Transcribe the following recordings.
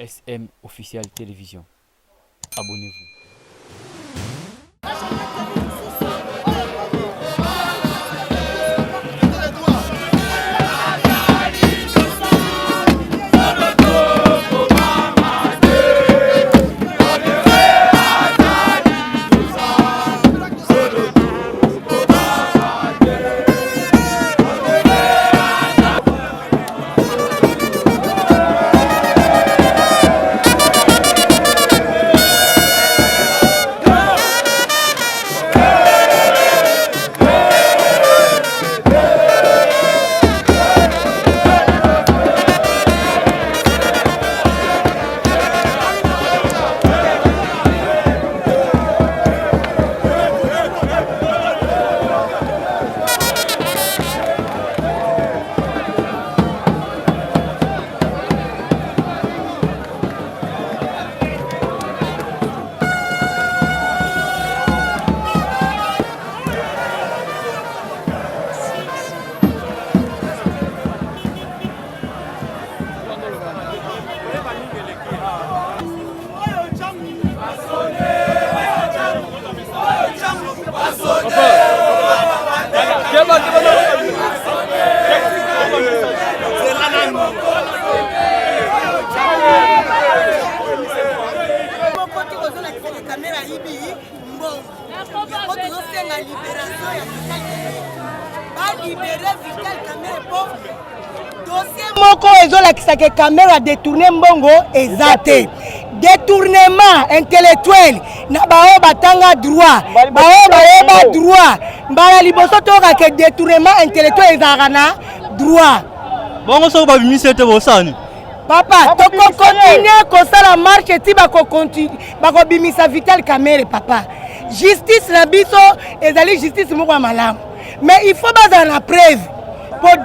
SM Official Télévision. Abonnez-vous. Moko ezolakisa ke caméra détourné mbongo ezate détournement intellectuel na bao batanga droit bao baeba droit mbala liboso toka ke détournement intellectuel ezaka na droit bongo soko babimise te bosani papa toko continuer kosala marche ti bako bimisa Vital Kamerhe papa justice na biso ezali justice moko malamu mais il faut bazala na preuve.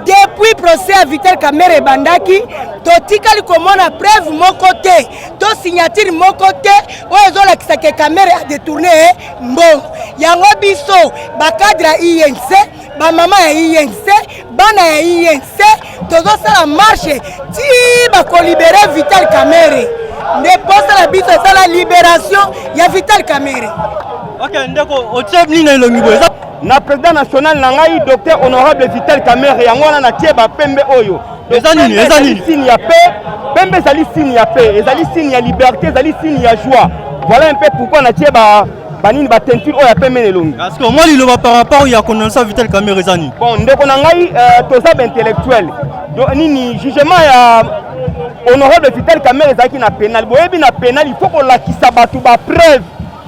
Depuis procès à Vital Kamerhe bandaki, totikali komona preuve mon côté, to signature mon côté, ozo la kisake Kamerhe a détourné mbongo. Yango biso ba cadre INC, ba mama ya INC, bana ya INC, tozo sala marche ti ba ko libérer Vital Kamerhe. Ne poste la biso c'est la libération ya Vital Kamerhe. OK, ndeko otchebni na longibo. Na président national na ngai docteur honorable Vital Kamerhe yango na tie ba pembe oyo ezali signe ya paix pembe ezali signe ya paix ezali signe ya liberté ezali signe ya joie voilà un peu pourquoi na tie ba banini ba teinture oyo ya pembe nelongi parce que moi il va par rapport ya connaissance Vital Kamerhe ezani bon ndeko na ngai toza intellectuel donc nini jugement ya honorable Vital Kamerhe ezaki na pénal boyebi na pénal il faut ko lakisa batu ba preuve.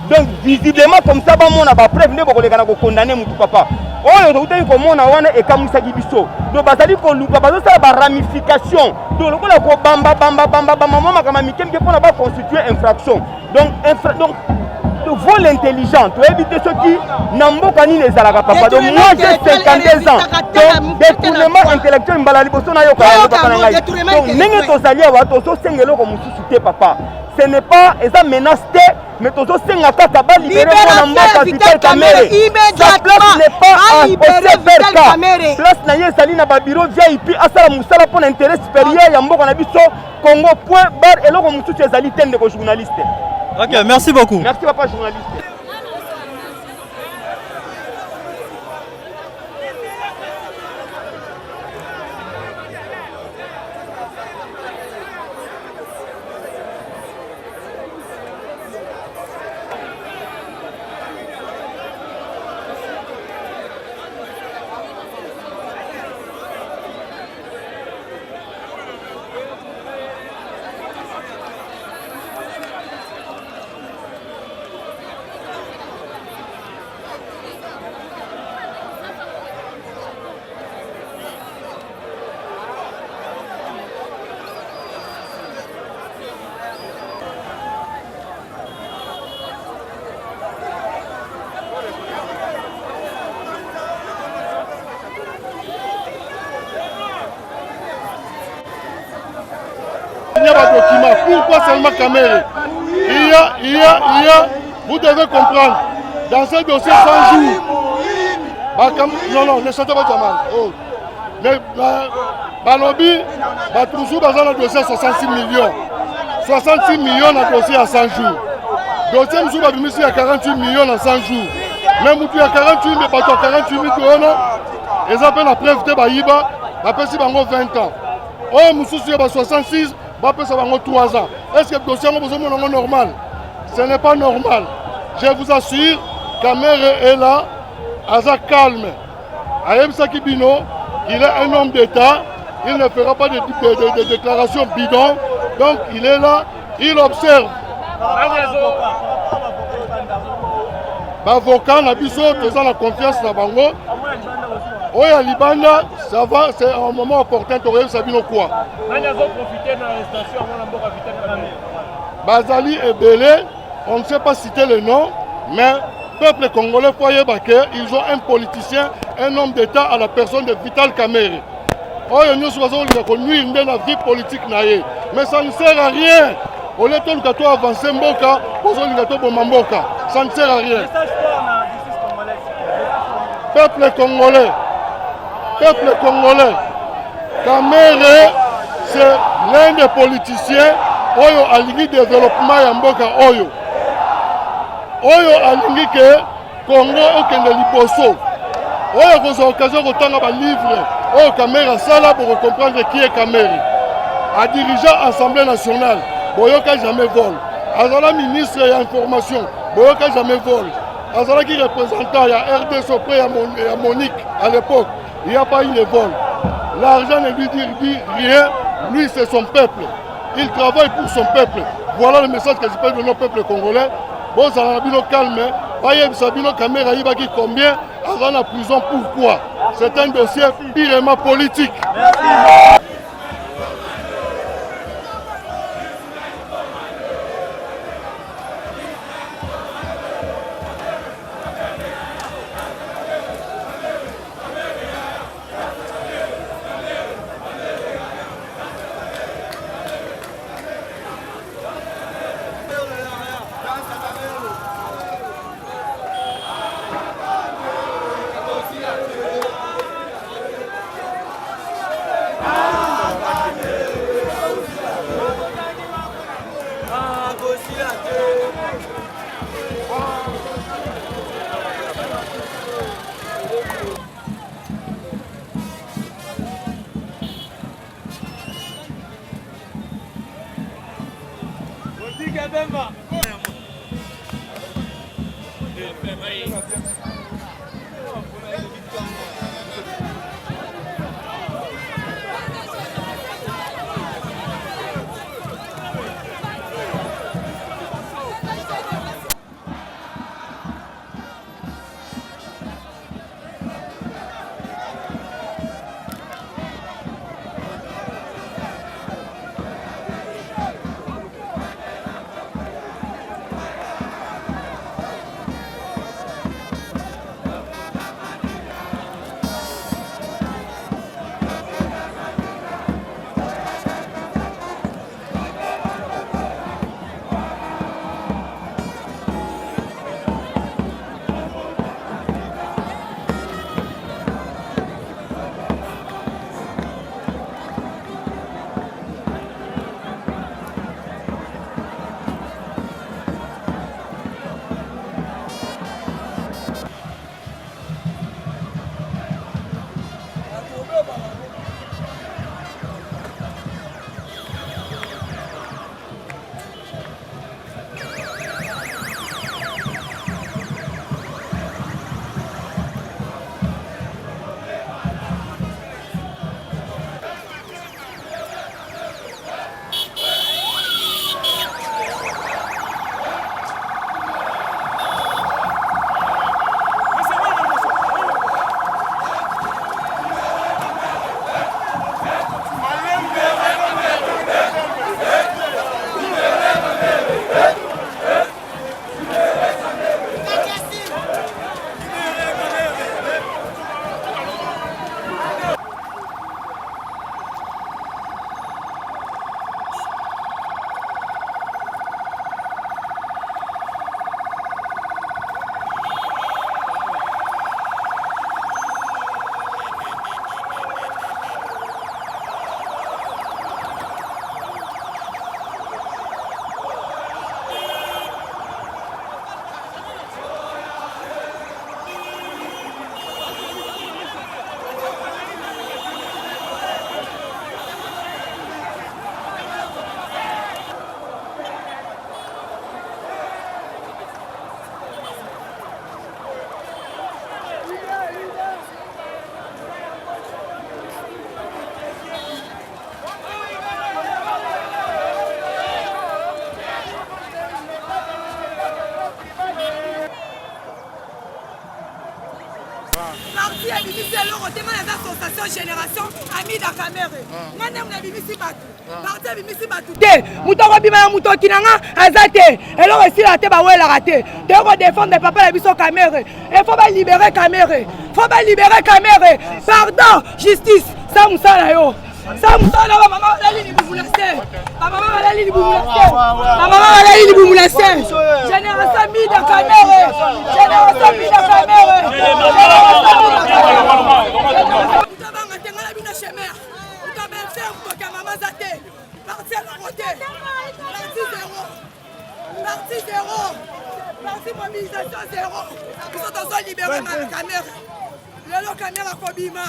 Donc visiblement comme ça ba mona ba preuve ne boko lekana ko condamner mutu papa oyo to utai ko mona wana e kamusa gibiso do bazali ko luka bazo sala ba ramification do lokola ko bamba mama kama mikemke pona ba constituer infraction donc vol intelligent to éviter ce qui namboka ni ezalaka papa donc moi j'ai 52 ans donc détournement intellectuel mbala liboso na yo ka papa na ngai donc nenge to salia wa to so sengelo ko mususu te papa ce n'est pas eza menace te mais tous ceux qui ont libéré mon mboka Vital Kamerhe sa place n'est pas au CFRK place na ye sali na ba bureau VIP asala musala pour intérêt supérieur ya mboka na biso Congo point bar eloko mususu ezali tende ko journaliste. OK, merci beaucoup. Merci papa journaliste. Documents. Pourquoi seulement Kamerhe? Il y a, vous devez comprendre, dans ce dossier 100 jours, non, ne chantez pas Jamal. Oh. Mais Balobi, toujours dans le dossier 66 millions. 66 millions na dossier à 100 jours. Dossier nous avons mis à 48 millions à 100 jours. Même si il y a 48 mais pas 48 000 ils appellent la preuve de Baïba, après si 20 ans. Oh, nous sommes 66, après ça 3 ans. Est-ce que le dossier est normal? Ce n'est pas normal. Je vous assure, Kamere est là, Aza calme. Ayem Sakibino, il est un homme d'État, il ne fera pas de déclarations bidons. Donc il est là, il observe. L'avocat n'a plus la confiance dans Bango. Oya Libanda, ça va, c'est un moment opportun, tu aurais Sabino quoi. Bazali et Belé, on ne sait pas citer le nom, mais le peuple congolais, ils ont un politicien, un homme d'État à la personne de Vital Kamerhe. Oya nous sommes nuire dans la vie politique, mais ça ne sert à rien. Au lieu de avancer Mboka, ça ne sert à rien. Peuple congolais, Kamerhe, c'est l'un des politiciens Oyo alingi développement ya Mboka Oyo. Oyo alingi que Congo okende liboso. Oyo koza occasion kotanga ba livre. Oyo Kamerhe sala pour comprendre qui est Kamerhe. A dirigeant Assemblée nationale, Boyoka jamais vol. Azala ministre de l'information, Boyoka jamais vol. Azala qui représentant, il y a RDS auprès à Monique à l'époque, il n'y a pas eu de vol. L'argent ne lui dit rien, lui c'est son peuple. Il travaille pour son peuple. Voilà le message que je peux donner au peuple congolais. Bon, ça a bien calme. Voyez, Sabino Kamera, il va dire combien avant la prison, pourquoi? C'est un dossier purement politique. Merci. association génération ami da Camere ngane mna bimisi batu parti bimisi batu te mutoko bima mutoki nanga azate elo resila te ba wela raté de ko défendre papa la biso Camere il faut ba libérer Camere pardon justice ça musala yo ça musala maman la ligne bubulase maman la ligne bubulase génération mi da Camere génération mi da Camere Parti mobilisation zéro. Ils sont dans libérer ma caméra. Le caméra Kobima.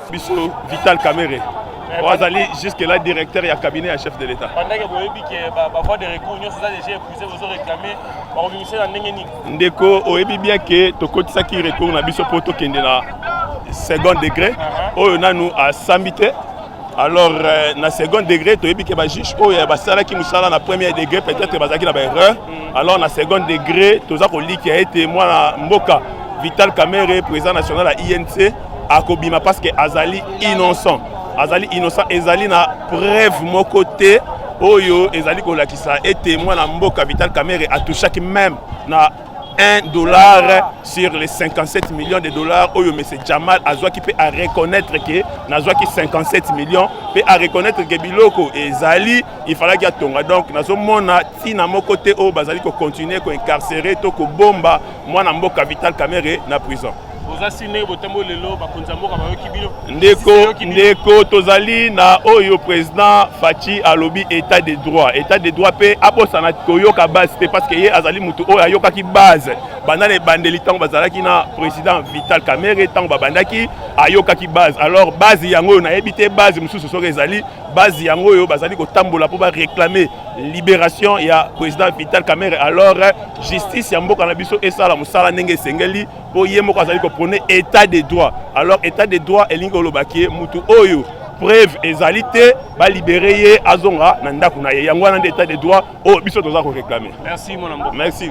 Biso Vital Camere. Wazali jusque-là directeur et cabinet à chef de l'État. Pendant que vous avez dit que la voie de recours, nous avons déjà épuisé, vous avez réclamé, on va vous avez dit. Ndeko, vous avez bien que tout côté ça qui recourt, on a biso poto qui est na second degré. On a nous à Sambité. Alors, na second degré, tu as dit que le juge, oh, il y a ça qui nous sala na premier degré, peut-être que ça qui a erreur. Alors, na second degré, tout ça qu'on dit qui a été moi na Mboka Vital Camere, président national à INC. À Kobima parce que Azali innocent. Azali innocent. Azali na preuve mon côté. Oyo Azali kolakisa et témoin na Mboka Vital Camere a touché même na $1 sur les 57 millions de dollars. Oyo monsieur Jamal Azwa qui peut à reconnaître que Nazwa qui 57 millions peut à reconnaître que Biloko et Azali il fallait qu'il tonga donc nazo mona ti na mon côté o bazali ko continuer ko incarcérer to ko bomba moi na Mboka Vital Camere na prison. Ndeko tozali na oyo président Fachi alobi état de droit pe aposana koyoka base parce que ye azali mutu oyo ayoka ki base banda les bandeli tango bazalaki na président Vital Camere tango babandaki ayoka ki base alors base yango na ebité base mususu so ezali base yango oyo bazali ko tambola pour ba réclamer libération ya président Vital Camere alors justice ya mboka na biso esala musala ndenge sengeli po ye moko azali ko prôner état de droit alors état de droit elingo lobaki mutu oyo preuve ezalité ba libérer ye azonga na ndako na ye yango na état de droit o biso toza ko réclamer. Merci mon ambo. Merci.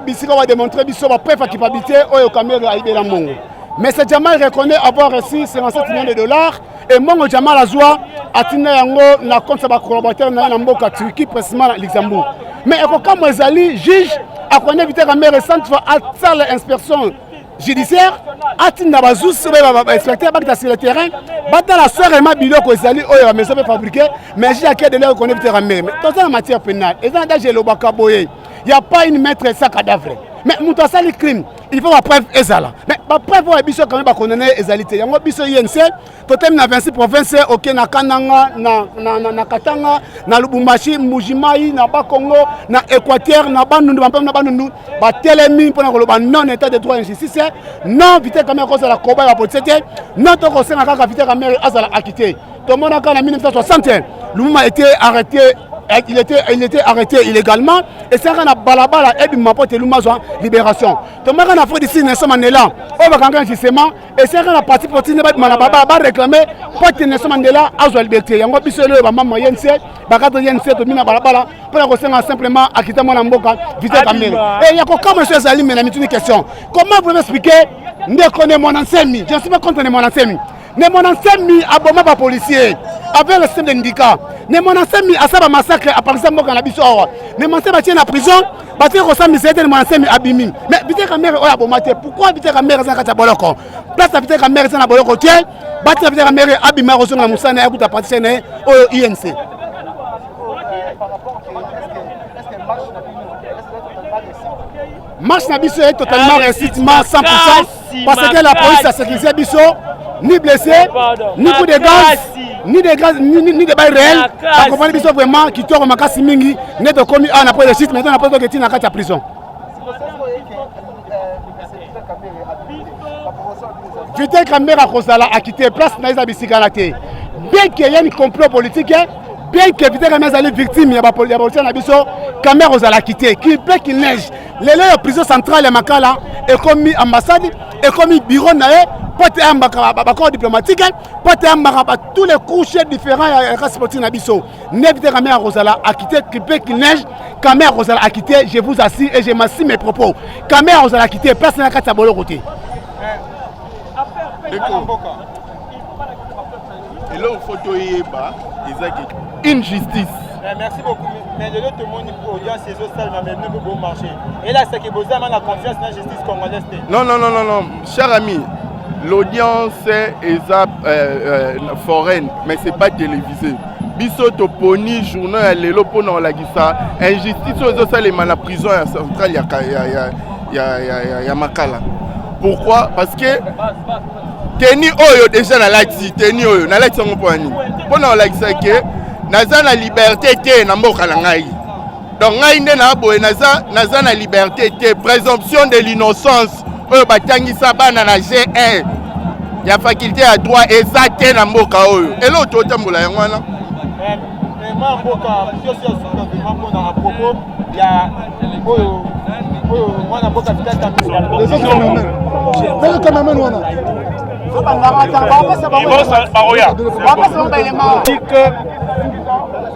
Bisika va démontrer biso ba preuve capacité oyo Camere a libéré Mongo. Mais ce Jamal reconnaît avoir reçu 57 millions de dollars et Mongo Jamal Azwa atina yango na compte sa ba collaborateur na mboka Turquie précisément à Luxembourg. Mais quand Mwezali juge a connaît Vital Camere centre à l'inspection judiciaire atinda bazusi inspecteur bakita sur le terrain batala soirement biloko ezali oyo maison pe fabriqué mais j'ai acquis de l'air connaître ramé mais dans la matière pénale et dans danger lobaka boye il y a pas une maître sa cadavre mais muto sali crime il faut la preuve ezala mais ba preuve oyo biso quand même ba condamner ezalité yango biso INC totem na 26 provinces OK na Kananga na Katanga na Lubumbashi Mujimai na Bakongo na Équateur na Bandundu ba telemi pona ko loba non état de droit injustice non vite caméra ko la combat la police non to ko senga kaka vite caméra azala acquitté tout le monde en 1961 Lumumba a été arrêté. Il était arrêté illégalement et c'est un balabala et du mapote Lumazwa libération. Donc maintenant on a fait ici Nelson Mandela, on va gagner justement et c'est un parti politique va réclamer pour Nelson Mandela à la liberté. Yango biselo ba mama yense ba kadro yense to mina balabala pour que ça simplement akita mwana mboka vite caméra. Et il y a comme monsieur Zali mais une question. Comment vous pouvez expliquer ndeko ne mon ensemi? Je ne suis pas contre mon ensemi. Ne mon ensemi aboma ba policier avec le système d'indicat. Ne mon ensemi a ça massacre à Paris Mboka na biso. Ne mon ensemi tient en prison, baté ko sami c'est mon ensemi abimi. Mais bité caméra oya bomate. Pourquoi bité caméra za kata boloko? Place bité caméra za na boloko tie, baté bité caméra abima ko na musana ya kuta parti ne o INC. Marche na biso est totalement récitement 100% parce que la police a sécurisé biso. Ni blessé, ni coup de gaz, ni de balles réelles. La compagnie biso vraiment qui tourne makasi mingi, n'est commis en après le site maintenant après que tu n'as qu'à ta prison. Vitel Caméra Rosala a quitté place Naïsa Bissigalate. Bien qu'il y ait un complot politique, bien que Vitel Caméra soit victime, il y a politicien Nabiso, Caméra Rosala a quitté. Qu'il plaît qu'il neige. Les prison centrale à Makala est commis ambassade, est commis bureau naé. Porte un corps diplomatique, porte un tous les couches différents à la sportive Nabiso. Nevite Caméra Rosala a quitté, qu'il neige. Caméra Rosala a quitté, je vous assure et je m'assure mes propos. Caméra Rosala a quitté, personne n'a qu'à t'abonner au côté. Et là, il faut une justice. Merci beaucoup. Mais le monde pour audience, c'est ça, mais nous pouvons marcher. Et là, c'est que vous avez la confiance dans la justice congolaise. Non, cher ami. L'audience est foraine, mais ce n'est pas télévisé. Biso Toponi, journal, les lopos dans la guissa, injustice aux autres, les la prison centrale, il y a Makala. Pourquoi? Parce que Teni Oyo déjà na lati, Teni Oyo, na lati son point. Pendant la guissa que naza na liberté te na mboka na ngai. Donc ngai nde na boye naza na liberté te, présomption de l'innocence. Oyo batangisa bana na G1 ya faculté à droit exacté na mboka oyo elo totambola yango wana ma mboka sio mambo na propos ya oyo mwana mboka vitata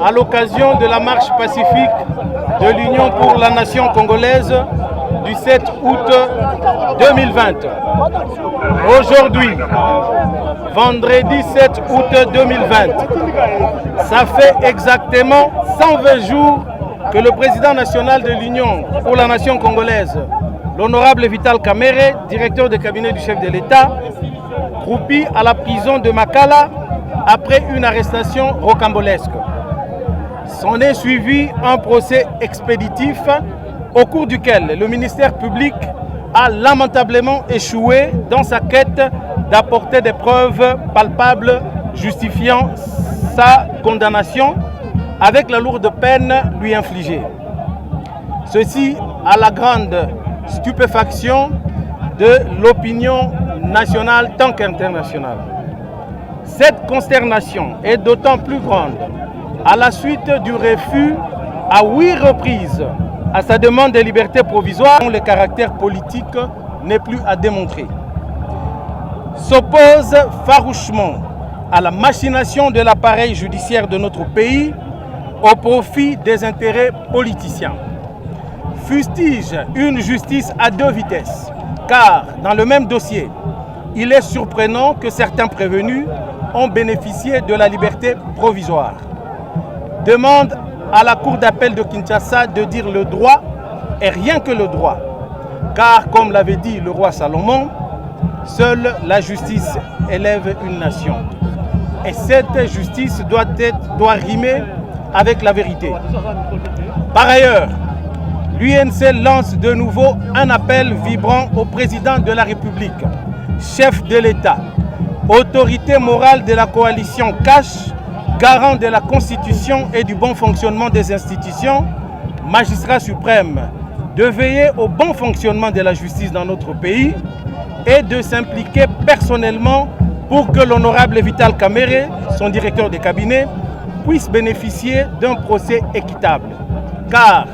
à l'occasion de la marche pacifique de l'Union pour la nation congolaise du 7 août 2020. Aujourd'hui, vendredi 7 août 2020, ça fait exactement 120 jours que le président national de l'Union pour la nation congolaise, l'honorable Vital Kamerhe, directeur de cabinet du chef de l'État, croupi à la prison de Makala après une arrestation rocambolesque. S'en est suivi un procès expéditif au cours duquel le ministère public a lamentablement échoué dans sa quête d'apporter des preuves palpables justifiant sa condamnation avec la lourde peine lui infligée. Ceci à la grande stupéfaction de l'opinion nationale tant qu'internationale. Cette consternation est d'autant plus grande à la suite du refus à 8 reprises à sa demande de liberté provisoire dont le caractère politique n'est plus à démontrer. S'oppose farouchement à la machination de l'appareil judiciaire de notre pays au profit des intérêts politiciens. Fustige une justice à 2 vitesses, car dans le même dossier, il est surprenant que certains prévenus ont bénéficié de la liberté provisoire. Demande à la Cour d'appel de Kinshasa de dire le droit et rien que le droit. Car, comme l'avait dit le roi Salomon, seule la justice élève une nation. Et cette justice doit rimer avec la vérité. Par ailleurs, l'UNC lance de nouveau un appel vibrant au président de la République, chef de l'État, autorité morale de la coalition CASH, garant de la Constitution et du bon fonctionnement des institutions, magistrat suprême, de veiller au bon fonctionnement de la justice dans notre pays et de s'impliquer personnellement pour que l'honorable Vital Kamerhe, son directeur de cabinet, puisse bénéficier d'un procès équitable. Car,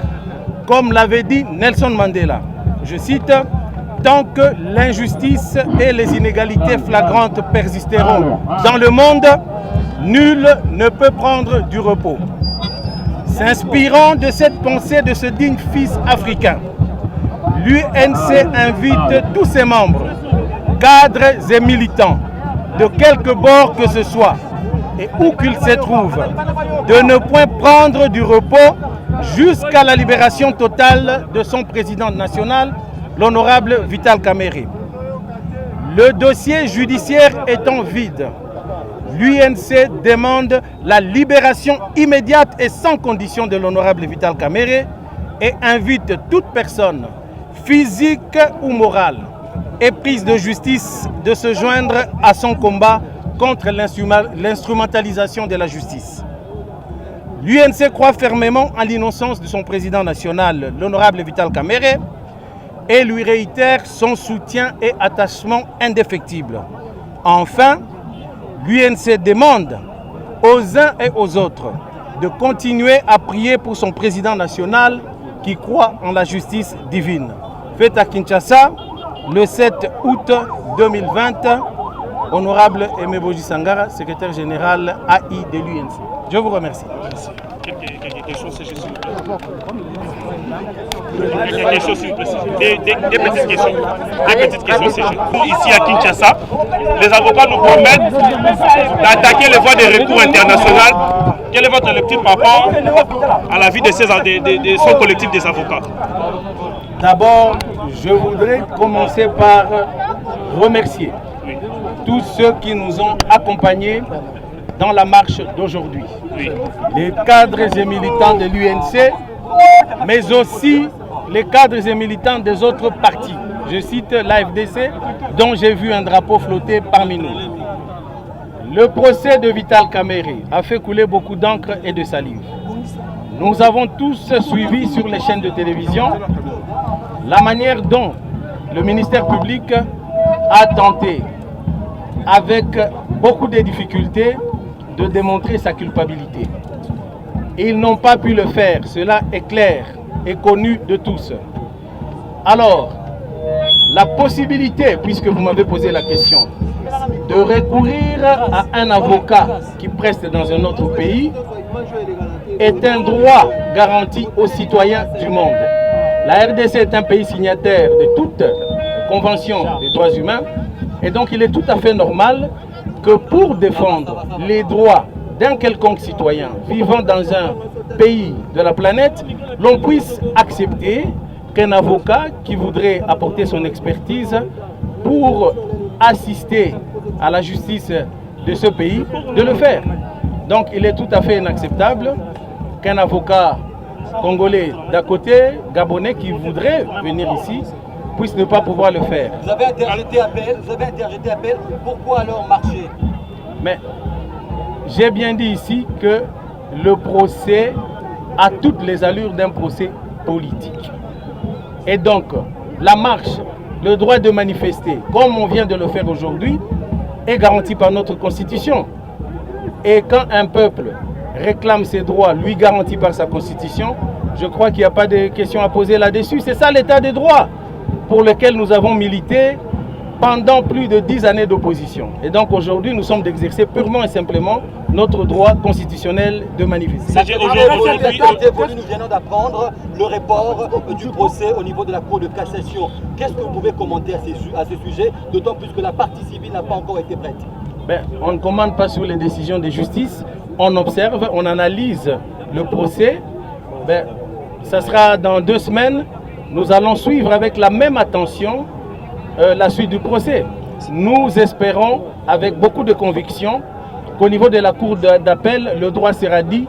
comme l'avait dit Nelson Mandela, je cite, « Tant que l'injustice et les inégalités flagrantes persisteront dans le monde, nul ne peut prendre du repos. » S'inspirant de cette pensée de ce digne fils africain, l'UNC invite tous ses membres, cadres et militants, de quelque bord que ce soit, et où qu'ils se trouvent, de ne point prendre du repos jusqu'à la libération totale de son président national, l'honorable Vital Kamerhe. Le dossier judiciaire étant vide, l'UNC demande la libération immédiate et sans condition de l'honorable Vital Kamerhe et invite toute personne, physique ou morale, éprise de justice de se joindre à son combat contre l'instrumentalisation de la justice. L'UNC croit fermement en l'innocence de son président national, l'honorable Vital Kamerhe, et lui réitère son soutien et attachement indéfectible. Enfin, l'UNC demande aux uns et aux autres de continuer à prier pour son président national qui croit en la justice divine. Fait à Kinshasa, le 7 août 2020, honorable Aimé Boji Sangara, secrétaire général AI de l'UNC. Je vous remercie. Quelques questions, s'il vous plaît. Des questions, s'il vous plaît. Des petites questions. Des petites questions, ici à Kinshasa, les avocats nous promettent d'attaquer les voies de recours internationales. Quel est votre lecture par rapport à la vie de son collectif des avocats? D'abord, je voudrais commencer par remercier tous ceux qui nous ont accompagnés dans la marche d'aujourd'hui. Oui. Les cadres et militants de l'UNC, mais aussi les cadres et militants des autres partis. Je cite l'AFDC, dont j'ai vu un drapeau flotter parmi nous. Le procès de Vital Kamerhe a fait couler beaucoup d'encre et de salive. Nous avons tous suivi sur les chaînes de télévision la manière dont le ministère public a tenté, avec beaucoup de difficultés, de démontrer sa culpabilité. Ils n'ont pas pu le faire, cela est clair et connu de tous. Alors, la possibilité, puisque vous m'avez posé la question, de recourir à un avocat qui preste dans un autre pays est un droit garanti aux citoyens du monde. La RDC est un pays signataire de toute convention des droits humains et donc il est tout à fait normal que pour défendre les droits d'un quelconque citoyen vivant dans un pays de la planète, l'on puisse accepter qu'un avocat qui voudrait apporter son expertise pour assister à la justice de ce pays, de le faire. Donc il est tout à fait inacceptable qu'un avocat congolais d'à côté, gabonais, qui voudrait venir ici, puisse ne pas pouvoir le faire. Vous avez interjeté appel, pourquoi alors marcher? Mais j'ai bien dit ici que le procès a toutes les allures d'un procès politique. Et donc, la marche, le droit de manifester, comme on vient de le faire aujourd'hui, est garanti par notre Constitution. Et quand un peuple réclame ses droits, lui garantis par sa Constitution, je crois qu'il n'y a pas de questions à poser là-dessus. C'est ça l'état des droits pour lequel nous avons milité pendant plus de 10 années d'opposition. Et donc aujourd'hui, nous sommes d'exercer purement et simplement notre droit constitutionnel de manifester. Nous venons d'apprendre le report du procès au niveau de la Cour de cassation. Qu'est-ce que vous pouvez commenter à ce sujet, d'autant plus que la partie civile n'a pas encore été prête? On ne commande pas sur les décisions de justice, on observe, on analyse le procès. Ça sera dans 2 semaines nous allons suivre avec la même attention la suite du procès. Nous espérons, avec beaucoup de conviction, qu'au niveau de la cour d'appel, le droit sera dit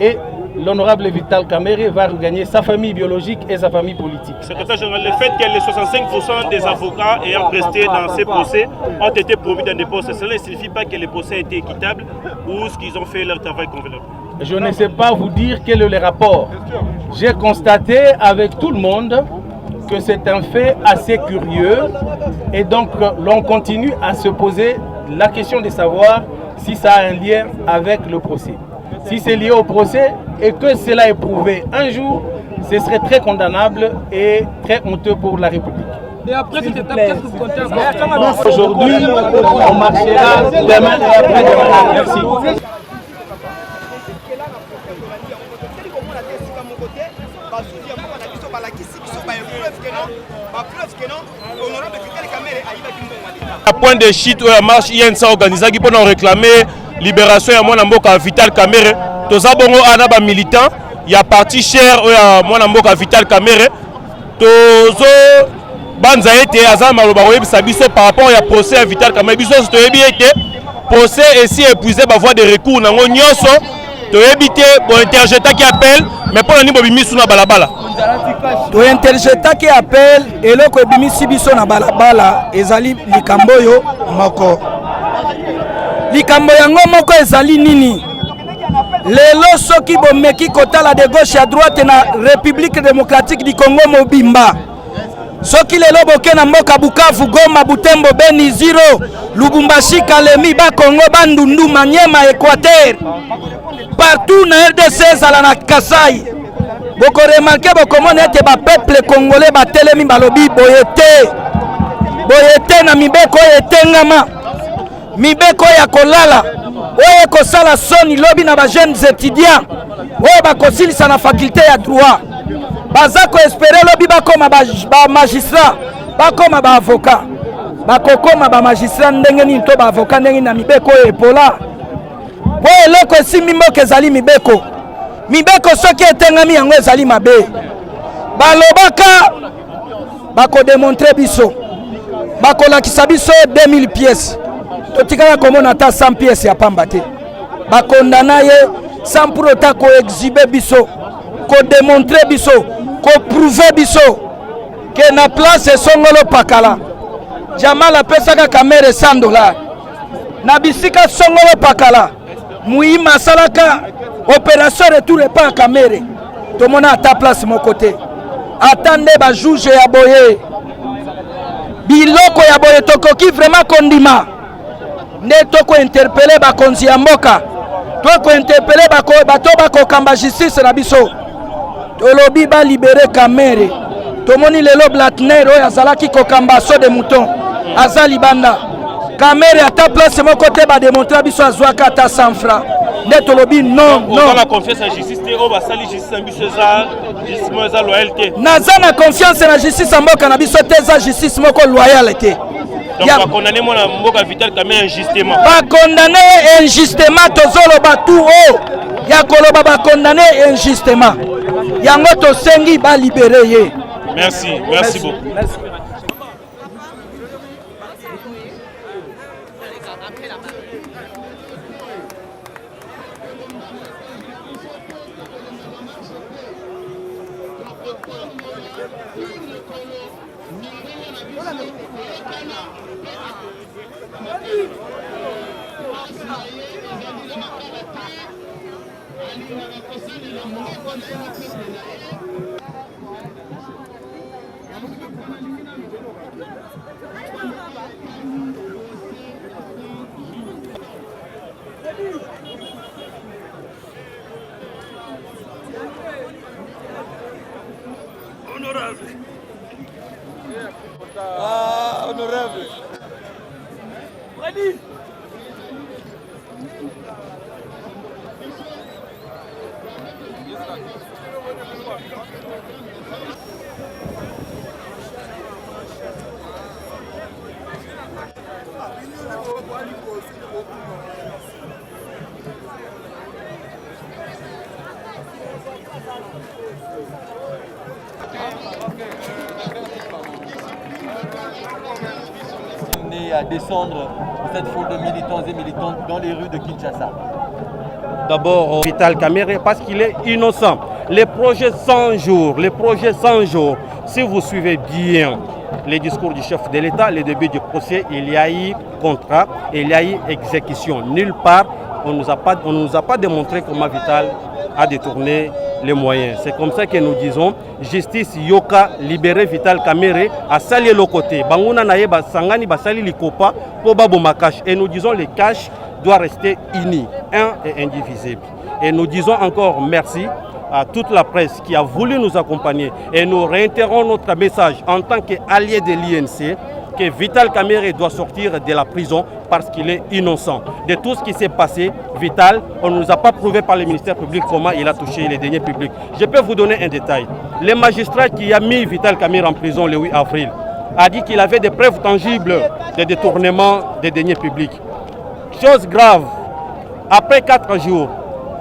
et l'honorable Vital Kamerhe va regagner sa famille biologique et sa famille politique. Secrétaire général, le fait que les 65% des avocats ayant presté dans ces procès ont été promis d'indépendance, cela ne signifie pas que les procès étaient équitables ou qu'ils ont fait leur travail convenable? Je ne sais pas vous dire quel est le rapport. J'ai constaté avec tout le monde que c'est un fait assez curieux et donc l'on continue à se poser la question de savoir si ça a un lien avec le procès. Si c'est lié au procès et que cela est prouvé un jour, ce serait très condamnable et très honteux pour la République. Et après cette étape, qu'est-ce que vous comptez faire? Aujourd'hui, on marchera demain et après-demain. Merci. À point de chute où la marche INSA organisée qui peut réclamer libération à mon mboka Vital Kamerhe. Tous abongo anaba militant, il y a parti cher à mon mboka Vital Kamerhe. Tous banza été azam maloba web sabiso par rapport à procès à Vital Kamerhe. Biso to bien été procès et si épuisé par voie de recours nango nyonso to éviter bon interjeta qui appelle mais pour ni bobimi suna balabala. To interjeta qui appelle et loko ebimisi biso na balabala ezali likamboyo moko. Likambo yango moko ezali nini? Lelo soki bomeki kotala de gauche à droite na République démocratique du Congo mobimba. Soki lelo boke na mboka Bukavu, Goma, Butembo, Beni, Ziro, Lubumbashi, Kalemi, Bakongo, Bandundu, Maniema, Équateur. Partout na RDC zala na Kasai. Boko remarqué boko monete ba peuple congolais ba telemi balobi boyete. Boyete na mibeko etengama. Mibeko ya kolala. Oye kosala soni lobi na ba jeunes étudiants. Oye ba kosilisa na faculté ya droit. Bazako espérer lobi bakoma ba magistrat, bakoma ba avocat. Bakokoma ba magistrat ndenge ni to ba avocat ndenge na mibeko epola. Oye loko esimbi mboka ezali mibeko. Mibeko soki etengami yango ezali mabe. Balobaka bako démontrer biso. Bako lakisa biso 2000 pièces. Totikala komona ata 100 pièces ya pamba te. Ba condamna ye sans pour autant ko exhiber biso, ko démontrer biso, ko prouver biso que na place songolo pakala. Jamal apesaka kamera $100. Na bisika songolo pakala. Muima salaka opération retour pas kamera. Tout le monde à ta place mon côté. Attendez ba juge ya boye. Biloko ya boye tokoki vraiment kondima. Ne toko interpeller ba konzi ya mboka. Toko interpeller bato bako kamba justice na biso. Tolobi ba libérer Kamerhe. Tomoni lelo Blatner oyo azalaki ko kamba so de mouton. Azali banda. Kamerhe à ta place mon côté ba démontrer biso azwaka ta 100 francs. Ne tolobi non non. On a la confiance en justice te o ba sali justice en biso za justice za loyauté. Naza na confiance na justice mboka na biso te za justice moko loyauté. Donc va condamner mon mboka Vital Kamerhe injustement. Va condamner injustement tozolo batu o. Ya koloba ba condamner injustement. Yango to sengi ba libérer ye. Merci, merci beaucoup. Merci. Honorable. Ah, honorable. Ready? Okay. et à descendre cette foule de militants et militantes dans les rues de Kinshasa? D'abord, Vital Kamerhe, parce qu'il est innocent. Les projets 100 jours, si vous suivez bien les discours du chef de l'État, le début du procès, il y a eu contrat, il y a eu exécution. Nulle part, on ne nous a pas démontré comment Vital a détourné les moyens. C'est comme ça que nous disons, justice yoka, libérer Vital Kamerhe, à sali le côté. Bangouna naye basangani basali likopa pour babo makash. Et nous disons les cash doit rester unis, un et indivisible. Et nous disons encore merci à toute la presse qui a voulu nous accompagner. Et nous réitérons notre message en tant qu'allié de l'INC que Vital Kamerhe doit sortir de la prison parce qu'il est innocent. De tout ce qui s'est passé, Vital, on ne nous a pas prouvé par le ministère public comment il a touché les deniers publics. Je peux vous donner un détail. Le magistrat qui a mis Vital Kamerhe en prison le 8 avril a dit qu'il avait des preuves tangibles de détournement des deniers publics. Chose grave, après 4 jours,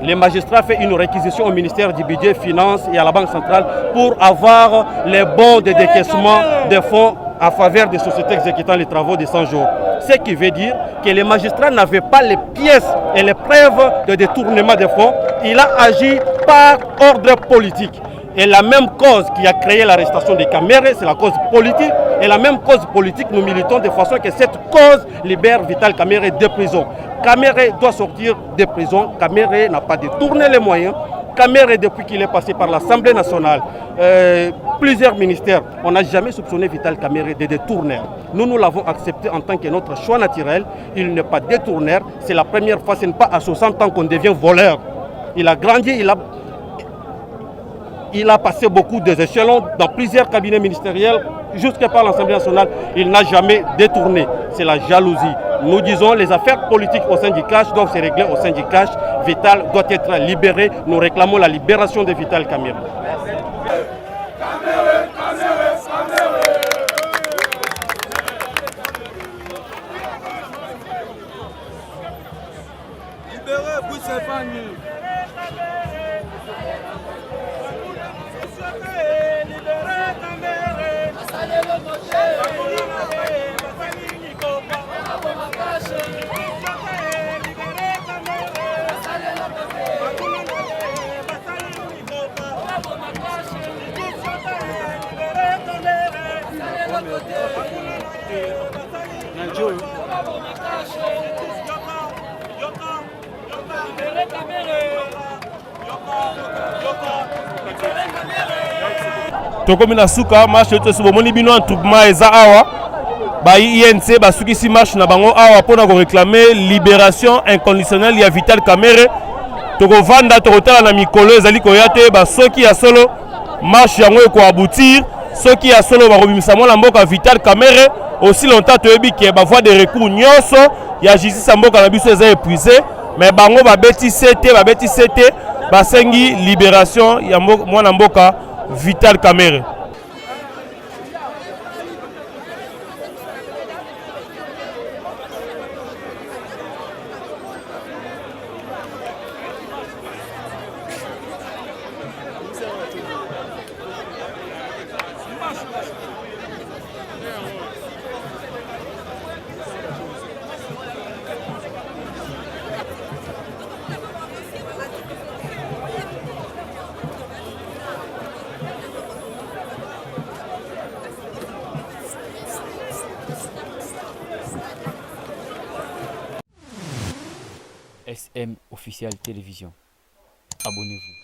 le magistrat fait une réquisition au ministère du Budget, Finances et à la Banque centrale pour avoir les bons de décaissement des fonds en faveur des sociétés exécutant les travaux de 100 jours. Ce qui veut dire que les magistrats n'avaient pas les pièces et les preuves de détournement des fonds. Il a agi par ordre politique. Et la même cause qui a créé l'arrestation de Kamerhe, c'est la cause politique. Et la même cause politique, nous militons de façon que cette cause libère Vital Kamerhe de prison. Kamerhe doit sortir de prison. Kamerhe n'a pas détourné les moyens. Kamerhe, depuis qu'il est passé par l'Assemblée nationale, plusieurs ministères, on n'a jamais soupçonné Vital Kamerhe de détourneur. Nous l'avons accepté en tant que notre choix naturel. Il n'est pas détourneur. C'est la première fois, ce n'est pas à 60 ans qu'on devient voleur. Il a grandi, il a passé beaucoup d'échelons dans plusieurs cabinets ministériels, jusqu'à par l'Assemblée nationale. Il n'a jamais détourné. C'est la jalousie. Nous disons les affaires politiques au sein du cash doivent se régler au sein du cash. Vital doit être libéré. Nous réclamons la libération de Vital Kamerhe. Libérez Boussefani. Tokomi na suka marche to so bomoni bino entourement eza awa ba INC ba sukisi marche na bango awa pona ko réclamer libération inconditionnelle ya Vital Kamerhe. Toko vanda toko tala na mikolo ezali koya te ba soki ya solo marche yango ko aboutir, soki ya solo ba kobimisa mwana mboka Vital Kamerhe. Aussi longtemps toyebi ke ba voie de recours nyonso ya justice mboka na biso eza épuisé, mais bango ba beti sete ba sengi libération ya mwana mboka Vital Kamerhe. SM Official Télévision. Abonnez-vous.